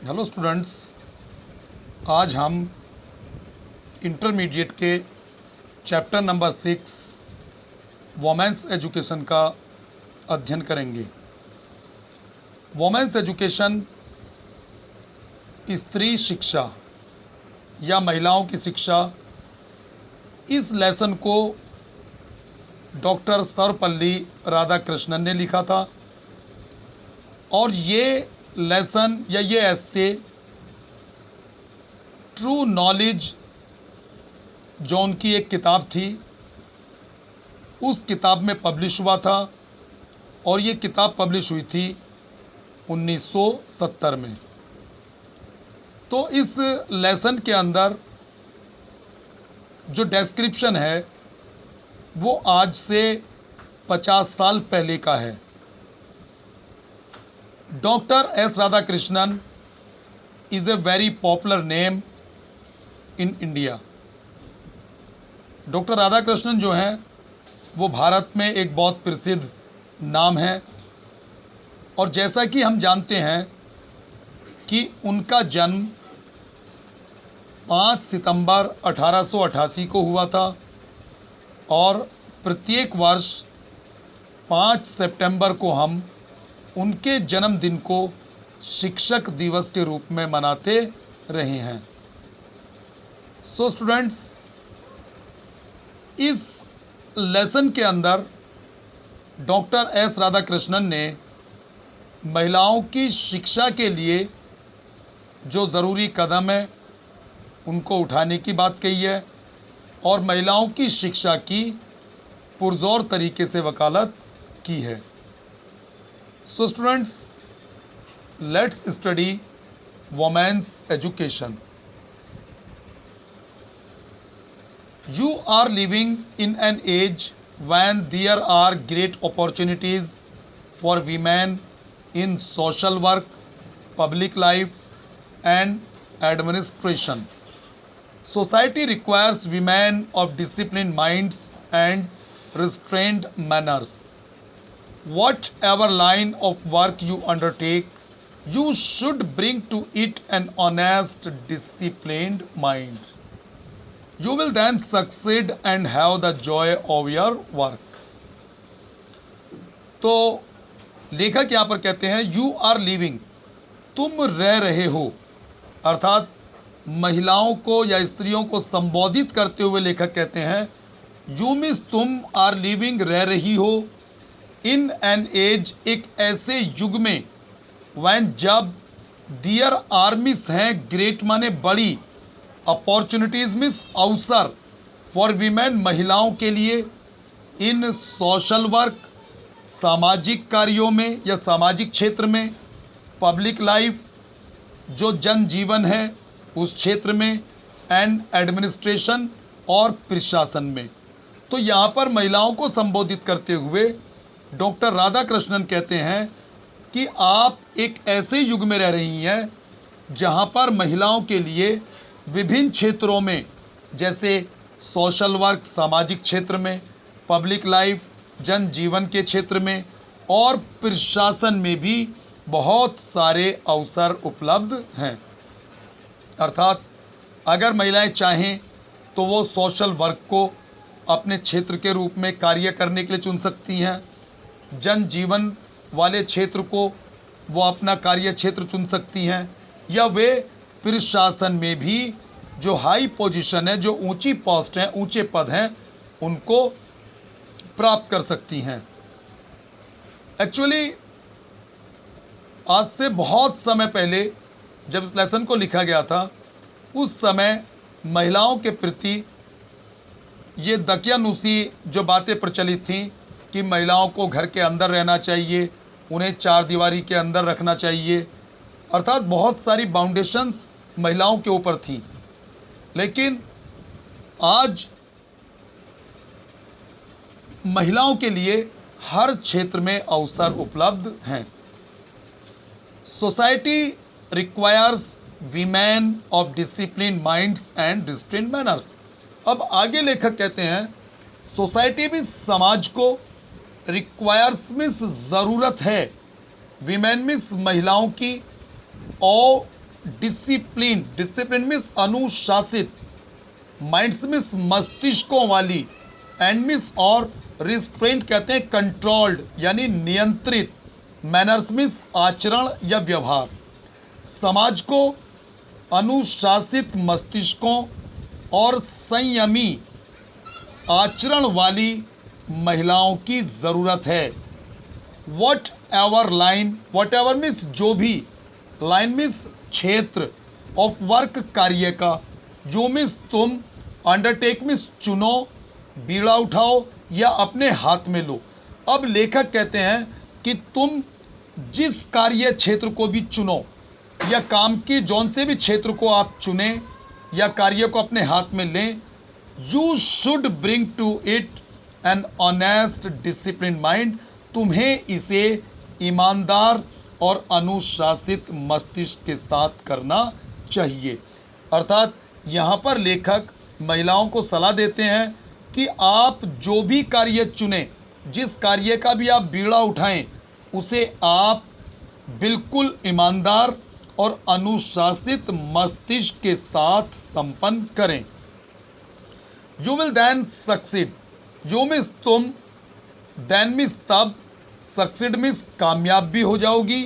Hello students, आज हम intermediate के चैप्टर नंबर 6 वोमेंस एजुकेशन का अध्ययन करेंगे। वोमेंस एजुकेशन स्त्री शिक्षा या महिलाओं की शिक्षा, इस लेसन को डॉक्टर सर्वपल्ली राधाकृष्णन ने लिखा था और ये लेसन या ये एस्से ट्रू नॉलेज जो उनकी एक किताब थी उस किताब में पब्लिश हुआ था और ये किताब पब्लिश हुई थी 1970 में। तो इस लेसन के अंदर जो डिस्क्रिप्शन है वो आज से 50 साल पहले का है। Doctor S Radhakrishnan is a very popular name in India. Doctor Radhakrishnan जो हैं वो भारत में एक बहुत प्रसिद्ध नाम है और जैसा कि हम जानते हैं कि उनका जन्म 5 सितंबर 1888 को हुआ था और प्रत्येक वर्ष 5 सितंबर को हम उनके जन्मदिन को शिक्षक दिवस के रूप में मनाते रहे हैं। सो स्टूडेंट्स, इस लेसन के अंदर डॉक्टर एस राधाकृष्णन ने महिलाओं की शिक्षा के लिए जो ज़रूरी कदम है उनको उठाने की बात कही है और महिलाओं की शिक्षा की पुरजोर तरीके से वकालत की है। So students, let's study women's education. You are living in an age when there are great opportunities for women in social work, public life and administration. Society requires women of disciplined minds and restrained manners. Whatever line of work you undertake, you should bring to it an honest, disciplined mind. You will then succeed and have the joy of your work. तो लेखक यहाँ पर कहते हैं you are living, तुम रह रहे हो, अर्थात महिलाओं को या स्त्रियों को संबोधित करते हुए लेखक कहते हैं यू मीन्स तुम आर लिविंग रह रही हो इन एन एज, एक ऐसे युग में वैन जब दियर आर्मिस हैं, ग्रेट माने बड़ी, अपॉर्चुनिटीज़ मीन्स अवसर, फॉर वीमेन महिलाओं के लिए, इन सोशल वर्क सामाजिक कार्यों में या सामाजिक क्षेत्र में, पब्लिक लाइफ जो जनजीवन है उस क्षेत्र में, एंड एडमिनिस्ट्रेशन और प्रशासन में। तो यहाँ पर महिलाओं को संबोधित करते हुए डॉक्टर राधाकृष्णन कहते हैं कि आप एक ऐसे युग में रह रही हैं जहां पर महिलाओं के लिए विभिन्न क्षेत्रों में, जैसे सोशल वर्क सामाजिक क्षेत्र में, पब्लिक लाइफ जनजीवन के क्षेत्र में और प्रशासन में भी बहुत सारे अवसर उपलब्ध हैं। अर्थात अगर महिलाएं चाहें तो वो सोशल वर्क को अपने क्षेत्र के रूप में कार्य करने के लिए चुन सकती हैं, जनजीवन वाले क्षेत्र को वो अपना कार्य क्षेत्र चुन सकती हैं, या वे प्रशासन में भी जो हाई पोजीशन है, जो ऊंची पोस्ट हैं, ऊंचे पद हैं, उनको प्राप्त कर सकती हैं। एक्चुअली आज से बहुत समय पहले जब इस लेसन को लिखा गया था उस समय महिलाओं के प्रति ये दकियानूसी जो बातें प्रचलित थीं कि महिलाओं को घर के अंदर रहना चाहिए, उन्हें चार दीवारी के अंदर रखना चाहिए, अर्थात बहुत सारी बाउंडेशंस महिलाओं के ऊपर थी। लेकिन आज महिलाओं के लिए हर क्षेत्र में अवसर उपलब्ध हैं। Society requires women of discipline minds and restrained manners. अब आगे लेखक कहते हैं सोसाइटी भी समाज को रिक्वायर्स मीन्स ज़रूरत है, वीमेन मीन्स महिलाओं की, और डिसिप्लिन, डिसिप्लिन मीन्स अनुशासित, माइंड्स मीन्स मस्तिष्कों वाली, एंड मीन्स और रिस्ट्रेंट कहते हैं कंट्रोल्ड यानी नियंत्रित, मैनर्स मीन्स आचरण या व्यवहार। समाज को अनुशासित मस्तिष्कों और संयमी आचरण वाली महिलाओं की ज़रूरत है। वट एवर मीन्स जो भी, लाइन मीन्स क्षेत्र, ऑफ वर्क कार्य का, जो मीन्स तुम, अंडरटेक मीन्स चुनो, बीड़ा उठाओ या अपने हाथ में लो। अब लेखक कहते हैं कि तुम जिस कार्य क्षेत्र को भी चुनो या काम की जौन से भी क्षेत्र को आप चुने या कार्य को अपने हाथ में लें, you should bring to it an honest discipline mind, तुम्हें इसे ईमानदार और अनुशासित मस्तिष्क के साथ करना चाहिए। अर्थात यहाँ पर लेखक महिलाओं को सलाह देते हैं कि आप जो भी कार्य चुनें, जिस कार्य का भी आप बीड़ा उठाएं, उसे आप बिल्कुल ईमानदार और अनुशासित मस्तिष्क के साथ संपन्न करें। You will then succeed, you means तुम, देन मीन्स तब, सक्सीड मीन्स कामयाब भी हो जाओगी,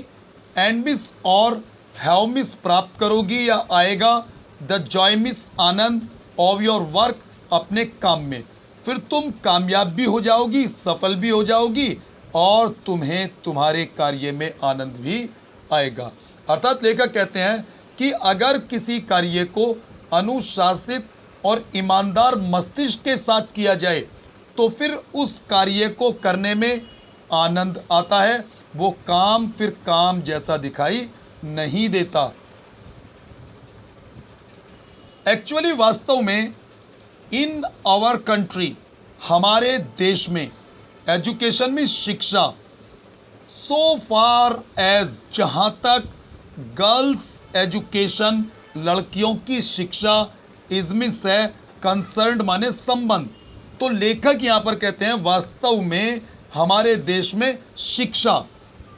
एंड मीन्स और, हैव मीन्स प्राप्त करोगी या आएगा, द जॉय मीन्स आनंद, ऑफ योर वर्क अपने काम में, फिर तुम कामयाब भी हो जाओगी, सफल भी हो जाओगी और तुम्हें तुम्हारे कार्य में आनंद भी आएगा। अर्थात लेखक कहते हैं कि अगर किसी कार्य को अनुशासित और ईमानदार मस्तिष्क के साथ किया जाए तो फिर उस कार्य को करने में आनंद आता है, वो काम फिर काम जैसा दिखाई नहीं देता। एक्चुअली वास्तव में इन आवर कंट्री, हमारे देश में, एजुकेशन में शिक्षा, सो फार एज, जहाँ तक गर्ल्स एजुकेशन, लड़कियों की शिक्षा, इजमिस है, कंसर्न्ड माने संबंध। तो लेखक यहाँ पर कहते हैं वास्तव में हमारे देश में शिक्षा,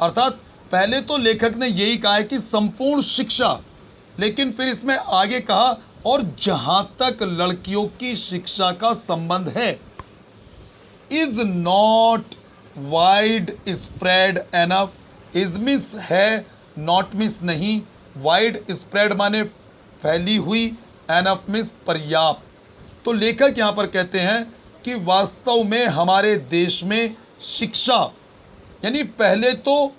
अर्थात पहले तो लेखक ने यही कहा है कि संपूर्ण शिक्षा, लेकिन फिर इसमें आगे कहा और जहाँ तक लड़कियों की शिक्षा का संबंध है, is not wide spread enough, is means है, नॉट मिस नहीं, वाइड स्प्रेड माने फैली हुई, एनफ मिस पर्याप्त। तो लेखक यहाँ पर कहते हैं कि वास्तव में हमारे देश में शिक्षा, यानी पहले तो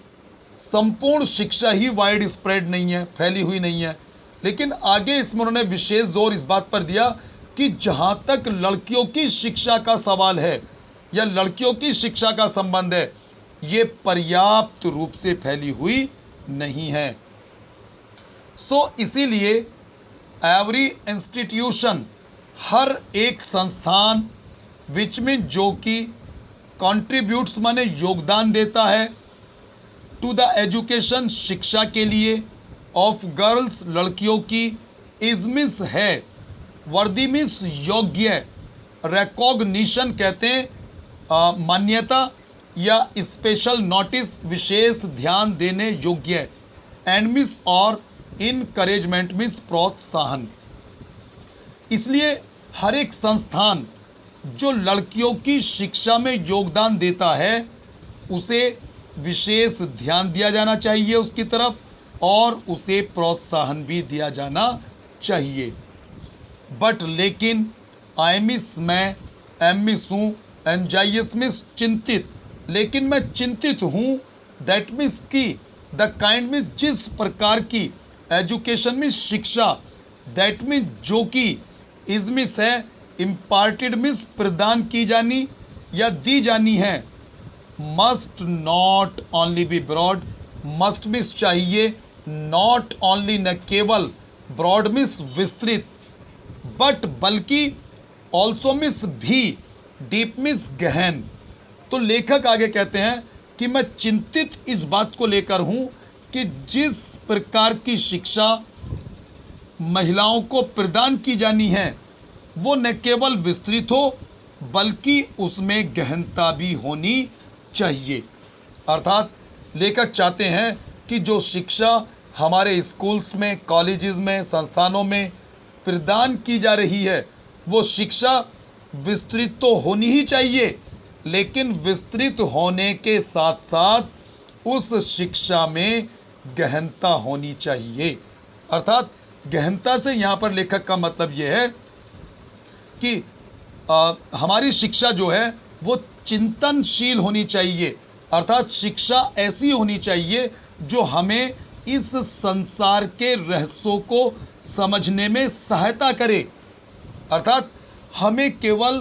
संपूर्ण शिक्षा ही वाइड स्प्रेड नहीं है, फैली हुई नहीं है, लेकिन आगे इसमें उन्होंने विशेष जोर इस बात पर दिया कि जहाँ तक लड़कियों की शिक्षा का सवाल है या लड़कियों की शिक्षा का संबंध है, ये पर्याप्त रूप से फैली हुई नहीं है। सो इसीलिए एवरी इंस्टीट्यूशन, हर एक संस्थान, विच में जो कि कंट्रीब्यूट्स माने योगदान देता है, टू द एजुकेशन शिक्षा के लिए, ऑफ गर्ल्स लड़कियों की, इज मिस है, वर्दी मिस योग्य, रिकॉग्निशन कहते हैं मान्यता या स्पेशल नोटिस विशेष ध्यान देने योग्य, एंड मिस और इनकरेजमेंट मिस प्रोत्साहन। इसलिए हर एक संस्थान जो लड़कियों की शिक्षा में योगदान देता है उसे विशेष ध्यान दिया जाना चाहिए उसकी तरफ, और उसे प्रोत्साहन भी दिया जाना चाहिए। बट लेकिन आई मिस, मैं, एम मिस हूँ, एंजाइयस मिस चिंतित, लेकिन मैं चिंतित हूँ, दैट मिस की, द काइंड मिस जिस प्रकार की, एजुकेशन मिस शिक्षा, दैट मिस जो कि, इज मिस है, इम्पार्टेड मिस प्रदान की जानी या दी जानी है, must not only be broad, must means चाहिए, नॉट ओनली न केवल, ब्रॉड मिस विस्तृत, बट बल्कि, ऑल्सो मिस भी, डीप मिस गहन। तो लेखक आगे कहते हैं कि मैं चिंतित इस बात को लेकर हूँ कि जिस प्रकार की शिक्षा महिलाओं को प्रदान की जानी है वो न केवल विस्तृत हो बल्कि उसमें गहनता भी होनी चाहिए। अर्थात लेखक चाहते हैं कि जो शिक्षा हमारे स्कूल्स में, कॉलेजेस में, संस्थानों में प्रदान की जा रही है वो शिक्षा विस्तृत तो होनी ही चाहिए, लेकिन विस्तृत होने के साथ साथ उस शिक्षा में गहनता होनी चाहिए। अर्थात गहनता से यहाँ पर लेखक का मतलब ये है कि हमारी शिक्षा जो है वो चिंतनशील होनी चाहिए। अर्थात शिक्षा ऐसी होनी चाहिए जो हमें इस संसार के रहस्यों को समझने में सहायता करे। अर्थात हमें केवल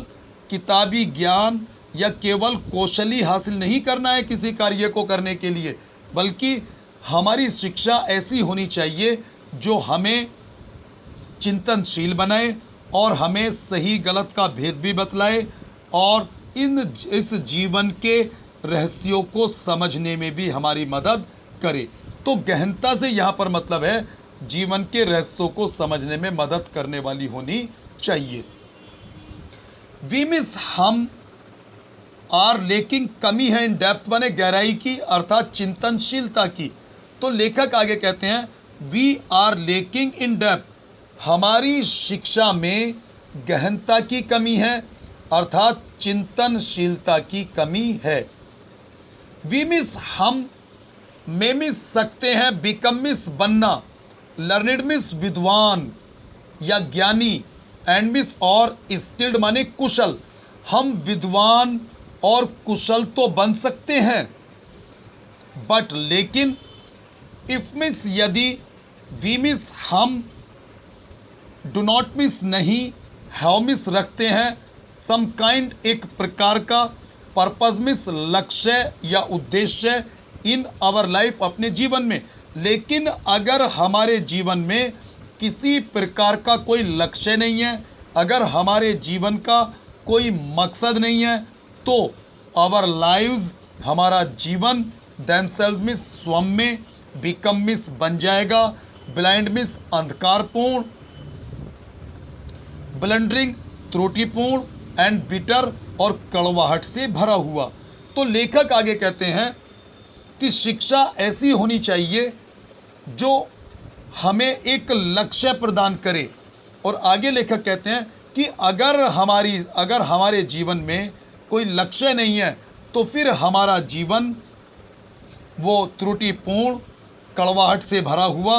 किताबी ज्ञान या केवल कौशल ही हासिल नहीं करना है किसी कार्य को करने के लिए, बल्कि हमारी शिक्षा ऐसी होनी चाहिए जो हमें चिंतनशील बनाए और हमें सही गलत का भेद भी बतलाए और इस जीवन के रहस्यों को समझने में भी हमारी मदद करे। तो गहनता से यहाँ पर मतलब है जीवन के रहस्यों को समझने में मदद करने वाली होनी चाहिए। वी मिस हम आर लेकिंग कमी है इन डेप्थ माने गहराई की, अर्थात चिंतनशीलता की। तो लेखक आगे कहते हैं we are lacking in depth, हमारी शिक्षा में गहनता की कमी है अर्थात चिंतनशीलता की कमी है। वी मिस हम में मिस सकते हैं, बिकम मिस बनना, लर्निड मिस विद्वान या ज्ञानी, एंड मिस और स्किल्ड माने कुशल। हम विद्वान और कुशल तो बन सकते हैं, बट लेकिन इफ मिस यदि, वी मिस हम, डू नॉट मिस नहीं, हैव मिस रखते हैं, सम काइंड एक प्रकार का, पर्पज मिस लक्ष्य या उद्देश्य, इन आवर लाइफ अपने जीवन में। लेकिन अगर हमारे जीवन में किसी प्रकार का कोई लक्ष्य नहीं है, अगर हमारे जीवन का कोई मकसद नहीं है, तो आवर लाइव्स हमारा जीवन देमसेल्व्स मिस स्वयं में, बिकम मिस बन जाएगा, ब्लाइंड मिस अंधकारपूर्ण, ब्लंडरिंग त्रुटिपूर्ण, एंड बिटर और कड़वाहट से भरा हुआ। तो लेखक आगे कहते हैं कि शिक्षा ऐसी होनी चाहिए जो हमें एक लक्ष्य प्रदान करे। और आगे लेखक कहते हैं कि अगर हमारे जीवन में कोई लक्ष्य नहीं है तो फिर हमारा जीवन वो त्रुटिपूर्ण, कड़वाहट से भरा हुआ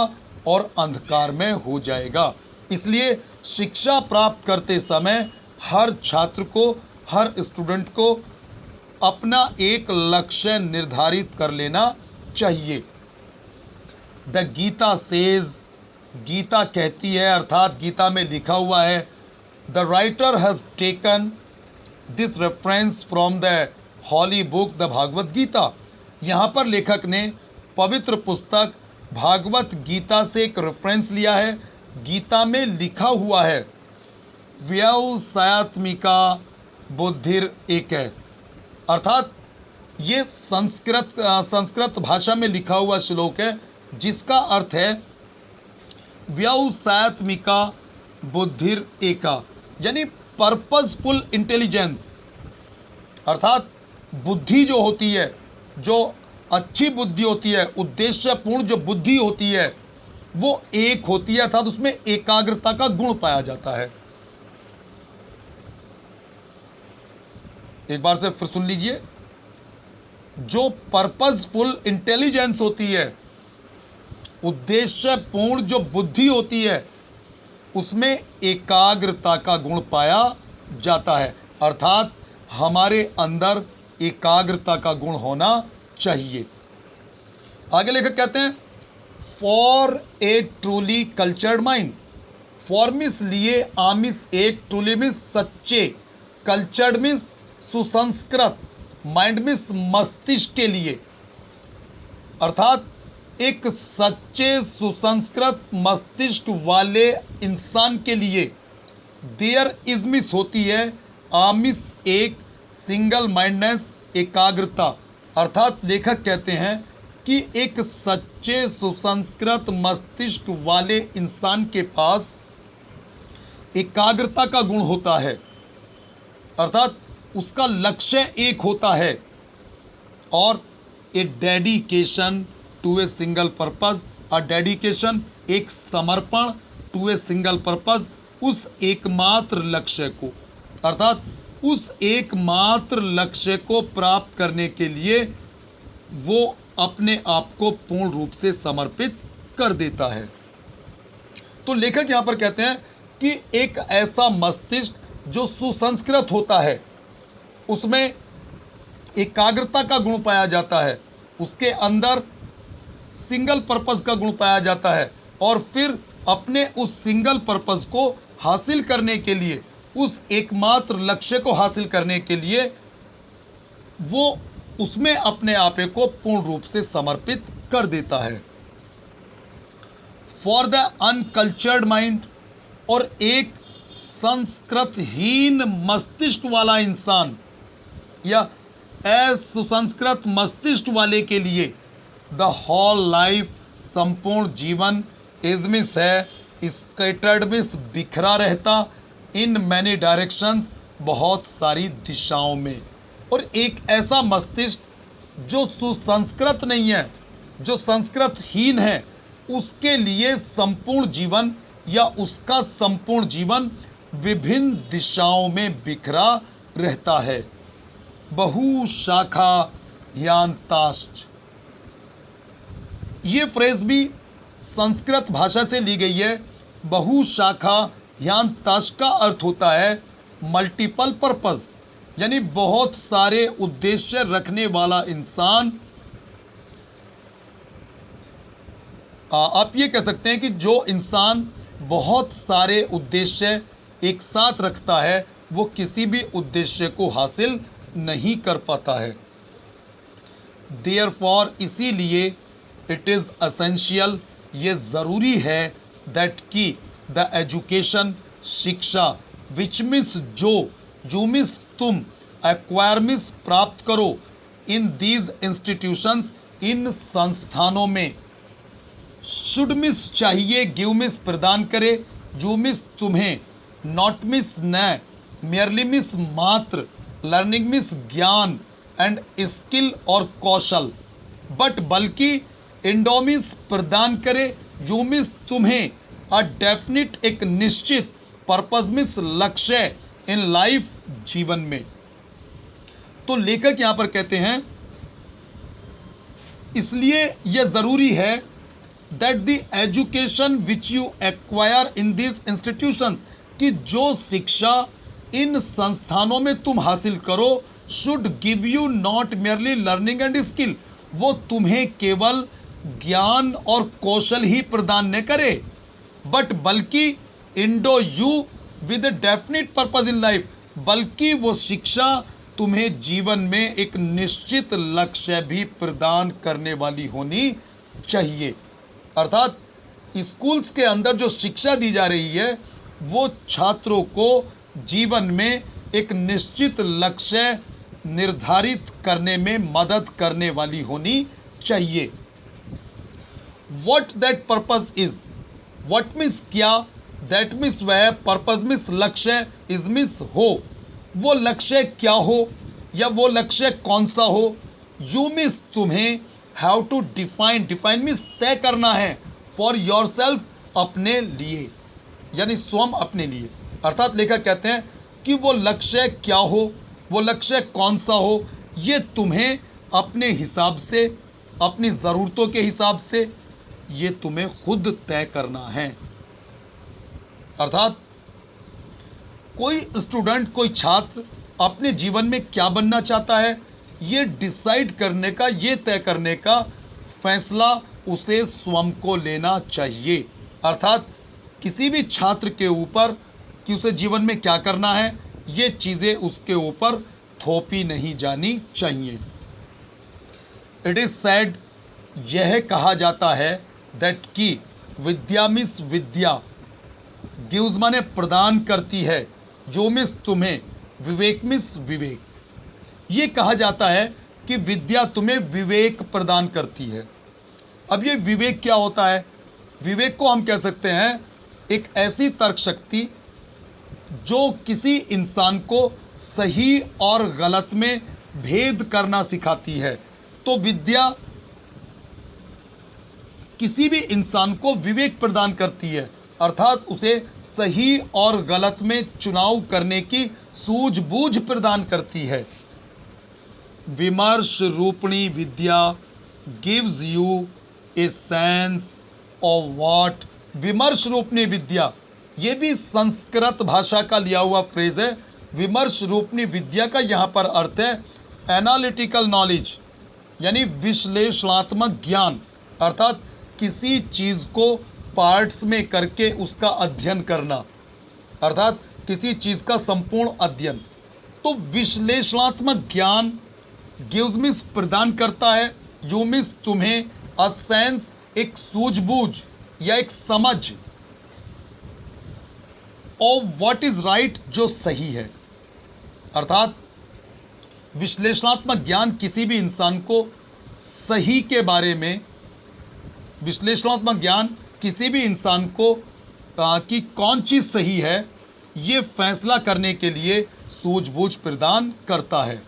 और अंधकार में हो जाएगा। इसलिए शिक्षा प्राप्त करते समय हर छात्र को, हर स्टूडेंट को अपना एक लक्ष्य निर्धारित कर लेना चाहिए। द गीता सेज, गीता कहती है अर्थात गीता में लिखा हुआ है, the writer has taken this reference from the holy book the Bhagavad Gita. यहाँ पर लेखक ने पवित्र पुस्तक भागवत गीता से एक रेफरेंस लिया है। गीता में लिखा हुआ है व्यवसायत्मिका बुद्धिर एक है, अर्थात ये संस्कृत भाषा में लिखा हुआ श्लोक है जिसका अर्थ है व्यवसायत्मिका बुद्धिर एका, यानी पर्पजफुल इंटेलिजेंस। अर्थात बुद्धि जो होती है, जो अच्छी बुद्धि होती है, उद्देश्यपूर्ण जो बुद्धि होती है वो एक होती है, अर्थात उसमें एकाग्रता का गुण पाया जाता है। एक बार से फिर सुन लीजिए, जो पर्पजफुल इंटेलिजेंस होती है, उद्देश्यपूर्ण जो बुद्धि होती है, उसमें एकाग्रता का गुण पाया जाता है। अर्थात हमारे अंदर एकाग्रता का गुण होना चाहिए। आगे लेखक कहते हैं for a truly cultured mind, for miss लिए, आमिस एक, ट्रूली मिस सच्चे, कल्चर्ड मिस सुसंस्कृत, माइंड मिस मस्तिष्क के लिए। अर्थात एक सच्चे सुसंस्कृत मस्तिष्क वाले इंसान के लिए देयर इज मिस होती है आमिस एक, सिंगल माइंडनेस एकाग्रता। अर्थात लेखक कहते हैं कि एक सच्चे सुसंस्कृत मस्तिष्क वाले इंसान के पास एकाग्रता का गुण होता है, अर्थात उसका लक्ष्य एक होता है, और a dedication to a single purpose, a dedication, एक समर्पण, टू ए सिंगल पर्पज, उस एकमात्र लक्ष्य को, अर्थात उस एकमात्र लक्ष्य को प्राप्त करने के लिए वो अपने आप को पूर्ण रूप से समर्पित कर देता है। तो लेखक यहाँ पर कहते हैं कि एक ऐसा मस्तिष्क जो सुसंस्कृत होता है, उसमें एकाग्रता का गुण पाया जाता है, उसके अंदर सिंगल पर्पस का गुण पाया जाता है, और फिर अपने उस सिंगल पर्पस को हासिल करने के लिए, उस एकमात्र लक्ष्य को हासिल करने के लिए वो उसमें अपने आप को पूर्ण रूप से समर्पित कर देता है। फॉर द अनकल्चर्ड माइंड, और एक संस्कृतहीन मस्तिष्क वाला इंसान या असुसंस्कृत मस्तिष्क वाले के लिए द होल लाइफ, संपूर्ण जीवन, इज मिस है, स्कैटर्ड मिस, बिखरा रहता, इन मैनी डायरेक्शंस, बहुत सारी दिशाओं में। और एक ऐसा मस्तिष्क जो सुसंस्कृत नहीं है, जो संस्कृतहीन है, उसके लिए संपूर्ण जीवन या उसका संपूर्ण जीवन विभिन्न दिशाओं में बिखरा रहता है। बहुशाखा ह्यांताश्च, ये फ्रेज भी संस्कृत भाषा से ली गई है। बहुशाखा ह्यांताश्च का अर्थ होता है मल्टीपल पर्पस, यानी बहुत सारे उद्देश्य रखने वाला इंसान। आप ये कह सकते हैं कि जो इंसान बहुत सारे उद्देश्य एक साथ रखता है, वो किसी भी उद्देश्य को हासिल नहीं कर पाता है। देयरफॉर, इसीलिए इट इज़ एसेंशियल, ये ज़रूरी है, दैट की द एजुकेशन, शिक्षा, विच मीन्स जो मीन्स तुम, एक्वायर मीन्स प्राप्त करो, इन दीज इंस्टीट्यूशंस, इन संस्थानों में, शुड मिस चाहिए, गिव मिस प्रदान करे, यू मिस तुम्हें, नॉट मिस न, मेयरली मिस मात्र, लर्निंग मिस ज्ञान एंड स्किल और कौशल, बट बल्कि, इंडो मिस प्रदान करे, यू मिस तुम्हें, अ डेफिनिट एक निश्चित, पर्पज मिस लक्ष्य, इन लाइफ जीवन में। तो लेखक यहां पर कहते हैं इसलिए यह जरूरी है that the education which you acquire in this institutions, कि जो शिक्षा इन संस्थानों में तुम हासिल करो, should give you not merely learning and skill, वो तुम्हें केवल ज्ञान और कौशल ही प्रदान न करे, बट बल्कि Indo you with A definite purpose in life, बल्कि वो शिक्षा तुम्हें जीवन में एक निश्चित लक्ष्य भी प्रदान करने वाली होनी चाहिए। अर्थात स्कूल्स के अंदर जो शिक्षा दी जा रही है, वो छात्रों को जीवन में एक निश्चित लक्ष्य निर्धारित करने में मदद करने वाली होनी चाहिए। What that purpose is, what means क्या, दैट मीन्स वह, पर्पज मीन्स लक्ष्य, इज मीन्स हो, वो लक्ष्य क्या हो या वो लक्ष्य कौन सा हो, यू मीन्स तुम्हें, have to define, define means तय करना है, फॉर योर सेल्फ, अपने लिए, यानी स्वयं अपने लिए। अर्थात लेखक कहते हैं कि वो लक्ष्य क्या हो, वो लक्ष्य कौन सा हो, ये तुम्हें अपने हिसाब से, अपनी ज़रूरतों के हिसाब से, ये तुम्हें खुद तय करना है। अर्थात कोई स्टूडेंट, कोई छात्र अपने जीवन में क्या बनना चाहता है, ये डिसाइड करने का, ये तय करने का फैसला उसे स्वयं को लेना चाहिए। अर्थात किसी भी छात्र के ऊपर कि उसे जीवन में क्या करना है, ये चीज़ें उसके ऊपर थोपी नहीं जानी चाहिए। इट इज़ सैड, यह कहा जाता है, दैट की विद्या मिस विद्या, गिव्स माने प्रदान करती है, जो मिस तुम्हें, विवेक मिस विवेक, ये कहा जाता है कि विद्या तुम्हें विवेक प्रदान करती है। अब ये विवेक क्या होता है? विवेक को हम कह सकते हैं एक ऐसी तर्क शक्ति जो किसी इंसान को सही और गलत में भेद करना सिखाती है। तो विद्या किसी भी इंसान को विवेक प्रदान करती है, अर्थात उसे सही और गलत में चुनाव करने की सूझबूझ प्रदान करती है। विमर्श रूपणी विद्या gives you a sense of what. विमर्श रूपणी विद्या, ये भी संस्कृत भाषा का लिया हुआ फ्रेज है। विमर्श रूपणी विद्या का यहाँ पर अर्थ है एनालिटिकल नॉलेज, यानी विश्लेषणात्मक ज्ञान, अर्थात किसी चीज़ को पार्ट्स में करके उसका अध्ययन करना, अर्थात किसी चीज़ का संपूर्ण अध्ययन। तो विश्लेषणात्मक ज्ञान गिव्स मीन्स प्रदान करता है, यू मीन्स तुम्हें अ सेंस एक सूझबूझ या एक समझ ऑफ व्हाट इज राइट, जो सही है। अर्थात विश्लेषणात्मक ज्ञान किसी भी इंसान को सही के बारे में, विश्लेषणात्मक ज्ञान किसी भी इंसान को कि कौन चीज़ सही है ये फैसला करने के लिए सूझबूझ प्रदान करता है।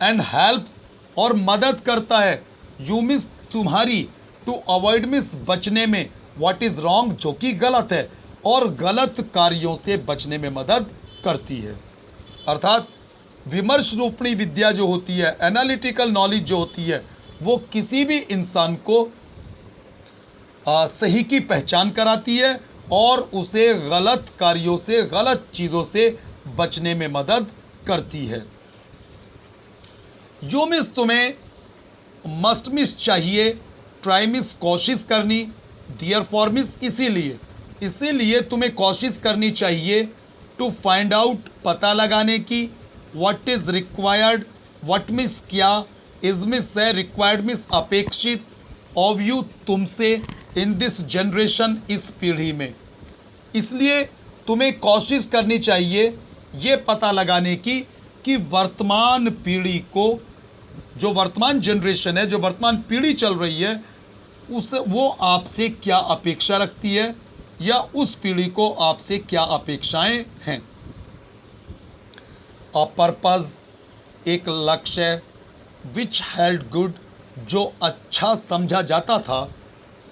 एंड हेल्प्स, और मदद करता है, यू मीन्स तुम्हारी, टू अवॉइड मीन्स बचने में, व्हाट इज़ रॉन्ग जो कि गलत है, और गलत कार्यों से बचने में मदद करती है। अर्थात विमर्श रूपणी विद्या जो होती है, एनालिटिकल नॉलेज जो होती है, वो किसी भी इंसान को सही की पहचान कराती है और उसे गलत कार्यों से, गलत चीज़ों से बचने में मदद करती है। यू मिस तुम्हें, मस्ट मिस चाहिए, ट्राई मिस कोशिश करनी, डियर फॉर मिस इसीलिए तुम्हें कोशिश करनी चाहिए, टू फाइंड आउट पता लगाने की, what is required, what miss क्या, इज मिस है, रिक्वायर्ड मिस अपेक्षित, ऑफ यू तुमसे, इन दिस जनरेशन इस पीढ़ी में। इसलिए तुम्हें कोशिश करनी चाहिए ये पता लगाने की कि वर्तमान पीढ़ी को, जो वर्तमान जनरेशन है, जो वर्तमान पीढ़ी चल रही है, उस वो आपसे क्या अपेक्षा रखती है या उस पीढ़ी को आपसे क्या अपेक्षाएं हैं। अ पर्पज, एक लक्ष्य, विच हेल्ड गुड, जो अच्छा समझा जाता था,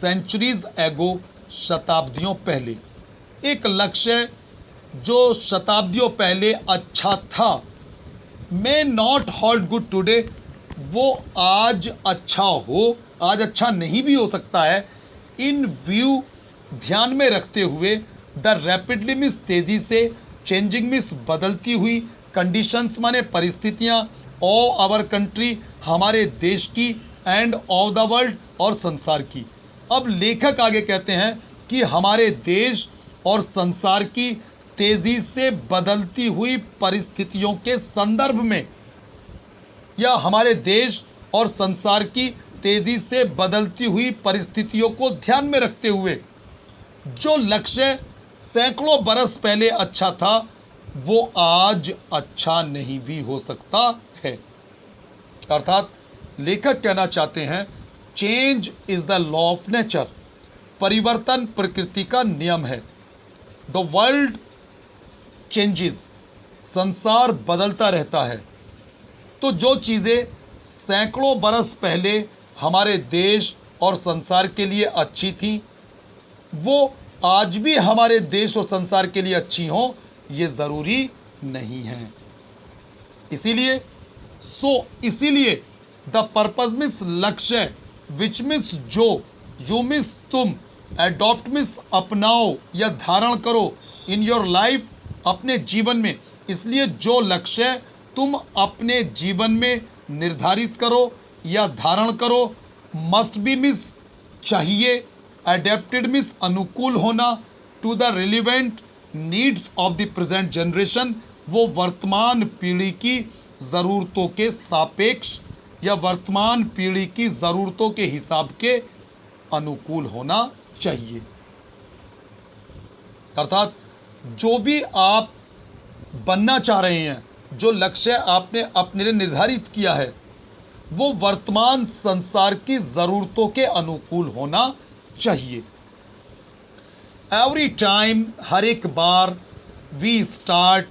सेंचुरीज एगो, शताब्दियों पहले। एक लक्ष्य जो शताब्दियों पहले अच्छा था, may not hold good today, वो आज अच्छा हो, आज अच्छा नहीं भी हो सकता है। इन व्यू, ध्यान में रखते हुए, द रैपिडली मीन्स तेज़ी से, चेंजिंग मीन्स बदलती हुई, कंडीशंस माने परिस्थितियाँ, ऑफ आवर कंट्री, हमारे देश की, एंड ऑफ द वर्ल्ड, और संसार की। अब लेखक आगे कहते हैं कि हमारे देश और संसार की तेज़ी से बदलती हुई परिस्थितियों के संदर्भ में, या हमारे देश और संसार की तेज़ी से बदलती हुई परिस्थितियों को ध्यान में रखते हुए, जो लक्ष्य सैकड़ों बरस पहले अच्छा था, वो आज अच्छा नहीं भी हो सकता है। अर्थात लेखक कहना चाहते हैं, change is the law of nature, परिवर्तन प्रकृति का नियम है। द वर्ल्ड चेंजेस, संसार बदलता रहता है। तो जो चीज़ें सैकड़ों बरस पहले हमारे देश और संसार के लिए अच्छी थी, वो आज भी हमारे देश और संसार के लिए अच्छी हों, ये ज़रूरी नहीं है। इसीलिए द पर्पज मीन्स लक्ष्य, विच मीन्स जो, यू मीन्स तुम, एडॉप्ट मीन्स अपनाओ या धारण करो, इन योर लाइफ, अपने जीवन में। इसलिए जो लक्ष्य तुम अपने जीवन में निर्धारित करो या धारण करो, मस्ट बी मीन्स चाहिए, एडेप्टेड मीन्स अनुकूल होना, to the relevant needs of the present generation, वो वर्तमान पीढ़ी की ज़रूरतों के सापेक्ष या वर्तमान पीढ़ी की ज़रूरतों के हिसाब के अनुकूल होना चाहिए। अर्थात जो भी आप बनना चाह रहे हैं, जो लक्ष्य आपने अपने लिए निर्धारित किया है, वो वर्तमान संसार की ज़रूरतों के अनुकूल होना चाहिए। एवरी टाइम, हर एक बार, वी स्टार्ट,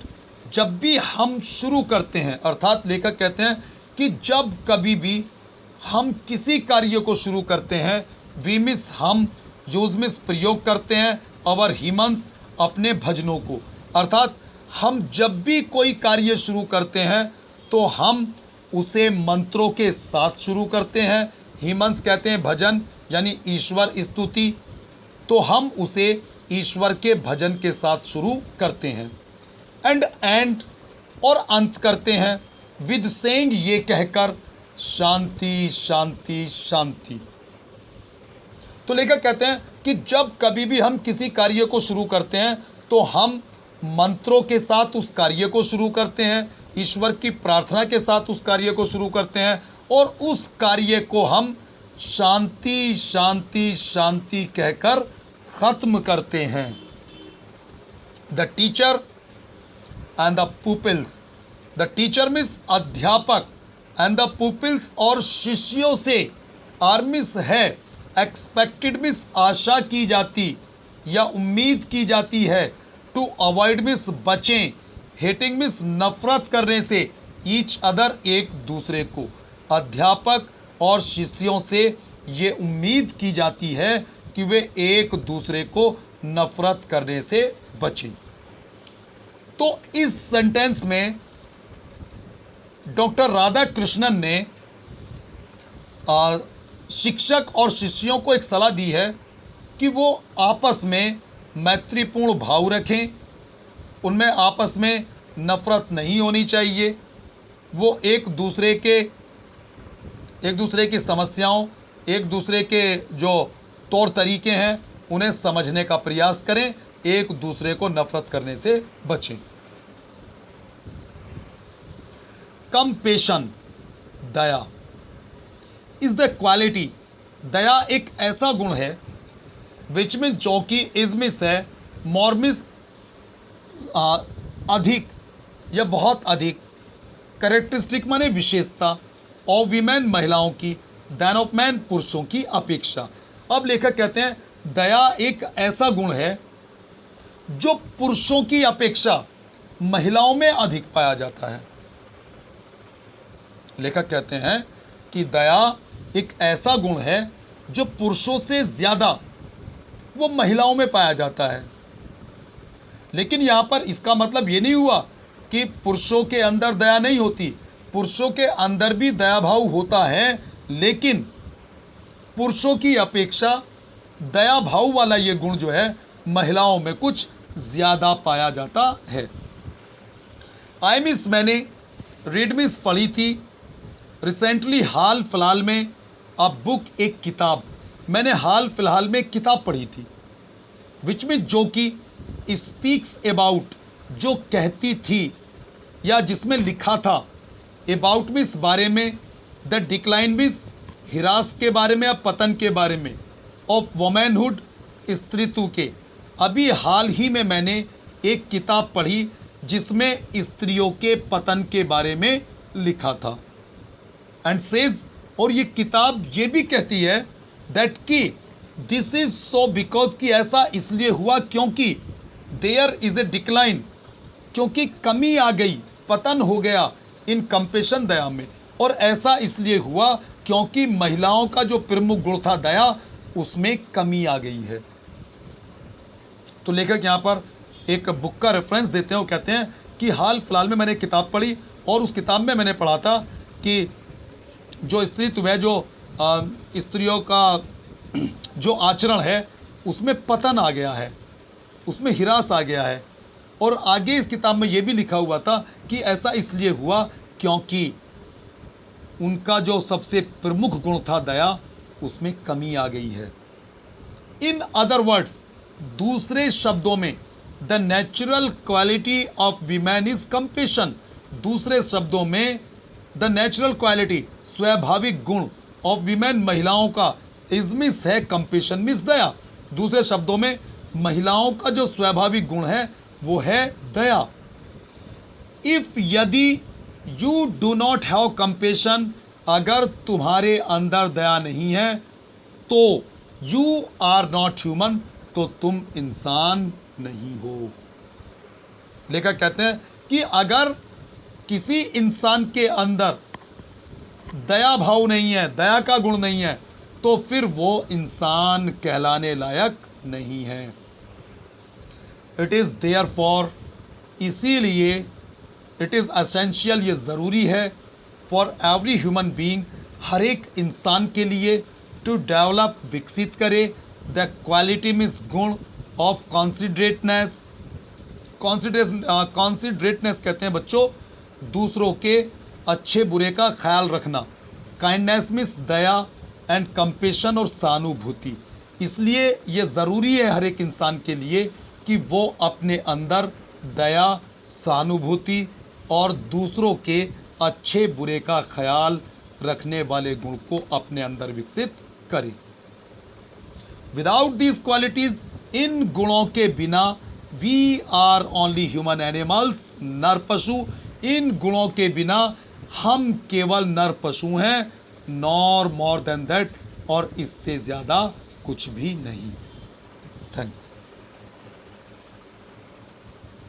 जब भी हम शुरू करते हैं, अर्थात लेखक कहते हैं कि जब कभी भी हम किसी कार्य को शुरू करते हैं, वी मिस हम यूज मिस प्रयोग करते हैं अवर ह्यूमन्स अपने भजनों को। अर्थात हम जब भी कोई कार्य शुरू करते हैं तो हम उसे मंत्रों के साथ शुरू करते हैं। ह्यूमन्स कहते हैं भजन यानी ईश्वर स्तुति, तो हम उसे ईश्वर के भजन के साथ शुरू करते हैं। एंड और अंत करते हैं विद सेइंग, ये कहकर शांति शांति शांति। तो लेखक कहते हैं कि जब कभी भी हम किसी कार्य को शुरू करते हैं तो हम मंत्रों के साथ उस कार्य को शुरू करते हैं, ईश्वर की प्रार्थना के साथ उस कार्य को शुरू करते हैं और उस कार्य को हम शांति शांति शांति कहकर खत्म करते हैं। The teacher and the pupils, the teacher means अध्यापक एंड द पुपिल्स और शिष्यों से, आर्मिस है, एक्सपेक्टेड मीन्स आशा की जाती या उम्मीद की जाती है, टू अवॉइड मीन्स बचें, हेटिंग मीन्स नफरत करने से, ईच अदर एक दूसरे को। अध्यापक और शिष्यों से ये उम्मीद की जाती है कि वे एक दूसरे को नफरत करने से बचें। तो इस सेंटेंस में डॉक्टर राधाकृष्णन ने शिक्षक और शिष्यों को एक सलाह दी है कि वो आपस में मैत्रीपूर्ण भाव रखें, उनमें आपस में नफरत नहीं होनी चाहिए, वो एक दूसरे की समस्याओं, एक दूसरे के जो तौर तरीके हैं उन्हें समझने का प्रयास करें, एक दूसरे को नफरत करने से बचें। कंपेशन, दया इज द क्वालिटी, दया एक ऐसा गुण है विच मीन जो कि इजमिस है, मॉर्मिस अधिक या बहुत अधिक, करेक्टरिस्टिक माने विशेषता, ऑफ वीमेन महिलाओं की, देन ऑफ मैन पुरुषों की अपेक्षा। अब लेखक कहते हैं दया एक ऐसा गुण है जो पुरुषों की अपेक्षा महिलाओं में अधिक पाया जाता है। लेखक कहते हैं कि दया एक ऐसा गुण है जो पुरुषों से ज़्यादा वो महिलाओं में पाया जाता है। लेकिन यहाँ पर इसका मतलब ये नहीं हुआ कि पुरुषों के अंदर दया नहीं होती, पुरुषों के अंदर भी दया भाव होता है, लेकिन पुरुषों की अपेक्षा दया भाव वाला ये गुण जो है महिलाओं में कुछ ज़्यादा पाया जाता है। आई मिस मैंने रीड मिस पढ़ी थी रिसेंटली, हाल फिलहाल में, अ बुक एक किताब, मैंने हाल फिलहाल में किताब पढ़ी थी, विच में जो कि स्पीक्स अबाउट, जो कहती थी या जिसमें लिखा था, अबाउट मीन्स बारे में, द डिक्लाइन मीन्स हिरास के बारे में या पतन के बारे में, ऑफ वोमेनहुड स्त्रीत्व के। अभी हाल ही में मैंने एक किताब पढ़ी जिसमें स्त्रियों के पतन के बारे में लिखा था। एंड सेज, और ये किताब ये भी कहती है दैट कि दिस इज सो बिकॉज, कि ऐसा इसलिए हुआ क्योंकि देयर इज ए डिक्लाइन, क्योंकि कमी आ गई, पतन हो गया इन कंपेशन, दया में। और ऐसा इसलिए हुआ क्योंकि महिलाओं का जो प्रमुख गुण था दया, उसमें कमी आ गई है। तो लेखक यहाँ पर एक बुक का रेफरेंस देते हैं, वो कहते हैं कि हाल फिलहाल में मैंने एक किताब पढ़ी और उस किताब में मैंने पढ़ा था कि जो स्त्रीत्व है, जो स्त्रियों का जो आचरण है उसमें पतन आ गया है, उसमें हिरास आ गया है। और आगे इस किताब में ये भी लिखा हुआ था कि ऐसा इसलिए हुआ क्योंकि उनका जो सबसे प्रमुख गुण था दया, उसमें कमी आ गई है। इन अदर वर्ड्स, दूसरे शब्दों में, the natural quality of women is compassion, दूसरे शब्दों में द नेचुरल क्वालिटी, स्वाभाविक गुण, ऑफ वीमेन महिलाओं का, इजमिस है, कंपेशन मीन्स दया। दूसरे शब्दों में महिलाओं का जो स्वाभाविक गुण है वो है दया। इफ यदि you do not have compassion, अगर तुम्हारे अंदर दया नहीं है तो यू आर नॉट ह्यूमन, तो तुम इंसान नहीं हो। लेखक कहते हैं कि अगर किसी इंसान के अंदर दया भाव नहीं है, दया का गुण नहीं है, तो फिर वो इंसान कहलाने लायक नहीं है। इट इज़ देयर फॉर, इसीलिए इट इज़ असेंशियल, ये ज़रूरी है, फॉर एवरी ह्यूमन बीइंग, हर एक इंसान के लिए, टू डेवलप, विकसित करे, द क्वालिटी मीन्स गुण, ऑफ कॉन्सिडरेटनेस, कॉन्सिडरेटनेस कहते हैं बच्चों दूसरों के अच्छे बुरे का ख्याल रखना। Kindness means Daya and compassion और सहानुभूति। इसलिए ये ज़रूरी है हर एक इंसान के लिए कि वो अपने अंदर दया, सहानुभूति और दूसरों के अच्छे बुरे का ख्याल रखने वाले गुण को अपने अंदर विकसित करे। विदाउट दीज क्वालिटीज, इन गुणों के बिना, we are only human animals, नर पशु, इन गुणों के बिना हम केवल नर पशु हैं, नॉर मोर देन दैट, और इससे ज़्यादा कुछ भी नहीं। थैंक्स।